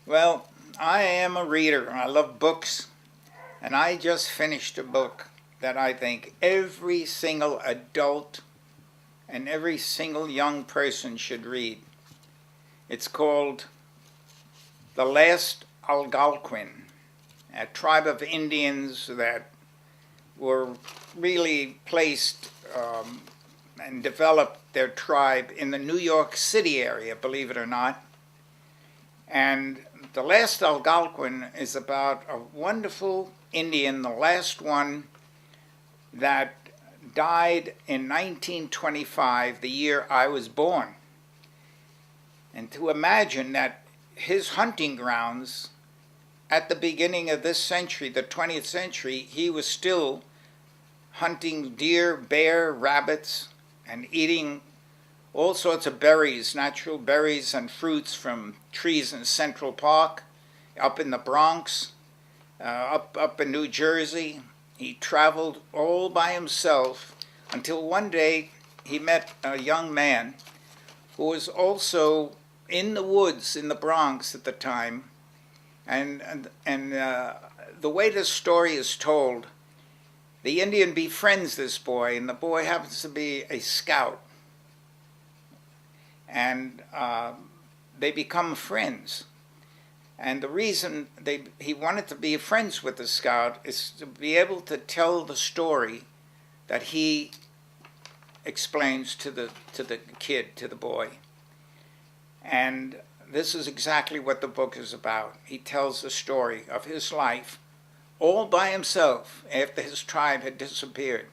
Well, I am a reader. I love books, and I just finished a book that I think every single adult and every single young person should read. It's called The Last Algonquin, a tribe of Indians that were really placed and developed their tribe in the New York City area, believe it or not. And The Last Algonquin is about a wonderful Indian, the last one that died in 1925, the year I was born. And to imagine that his hunting grounds at the beginning of this century, the 20th century, he was still hunting deer, bear, rabbits, and eating all sorts of berries, natural berries and fruits from trees in Central Park, up in the Bronx, up in New Jersey. He traveled all by himself until one day he met a young man who was also in the woods in the Bronx at the time. And the way this story is told, the Indian befriends this boy, and the boy happens to be a scout. And they become friends. And the reason he wanted to be friends with the scout is to be able to tell the story that he explains to the kid, to the boy. And this is exactly what the book is about. He tells the story of his life all by himself after his tribe had disappeared.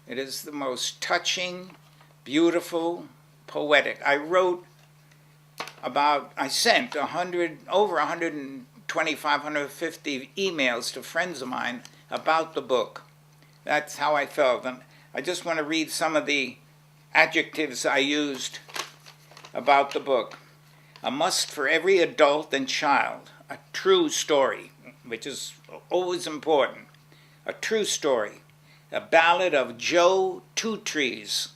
It is the most touching, beautiful, poetic. I sent over 125, 150 emails to friends of mine about the book. That's how I felt. And I just want to read some of the adjectives I used about the book. A must for every adult and child. A true story, which is always important. A true story. A ballad of Joe Two Trees.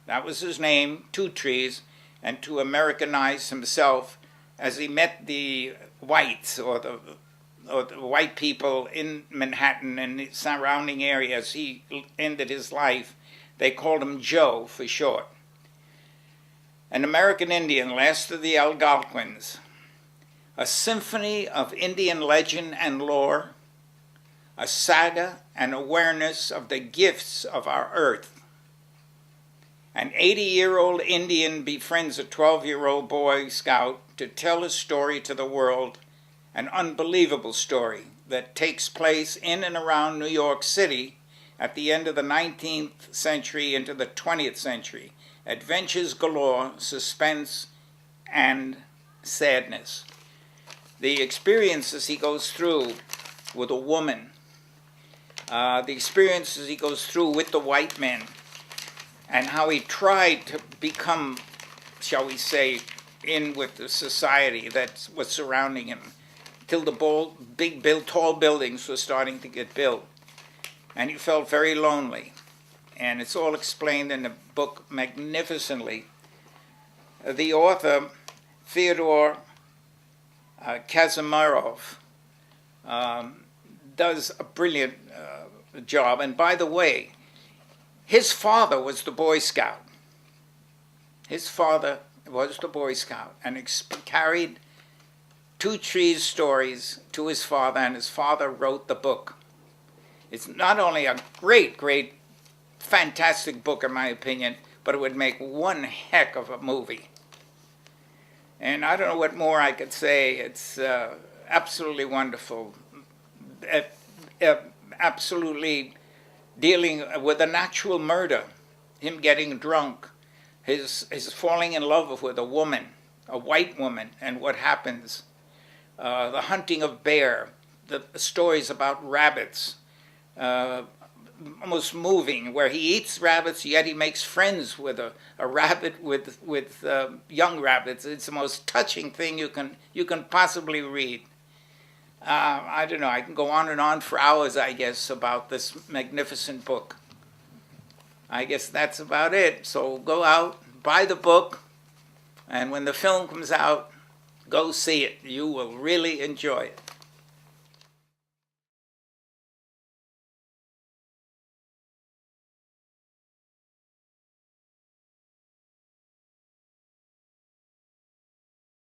That was his name, Two Trees, and to Americanize himself as he met the whites or the white people in Manhattan and the surrounding areas. He ended his life. They called him Joe for short. An American Indian, last of the Algonquins. A symphony of Indian legend and lore. A saga and awareness of the gifts of our earth. An 80-year-old Indian befriends a 12-year-old Boy Scout to tell his story to the world, an unbelievable story that takes place in and around New York City at the end of the 19th century into the 20th century. Adventures galore, suspense, and sadness. The experiences he goes through with a woman, the experiences he goes through with the white men, and how he tried to become, shall we say, in with the society that was surrounding him, till the tall buildings were starting to get built. And he felt very lonely. And it's all explained in the book magnificently. The author, Theodore Kazimiroff, does a brilliant job. And by the way, his father was the Boy Scout. His father was the Boy Scout and carried Two Trees stories to his father, and his father wrote the book. It's not only a great, great, fantastic book in my opinion, but it would make one heck of a movie. And I don't know what more I could say. It's absolutely wonderful. Absolutely dealing with a natural murder, him getting drunk, his falling in love with a woman, a white woman, and what happens, the hunting of bear, the stories about rabbits, almost moving, where he eats rabbits, yet he makes friends with a rabbit with young rabbits. It's the most touching thing you can possibly read. I don't know, I can go on and on for hours, I guess, about this magnificent book. I guess that's about it. So go out, buy the book, and when the film comes out, Go see it. You will really enjoy it.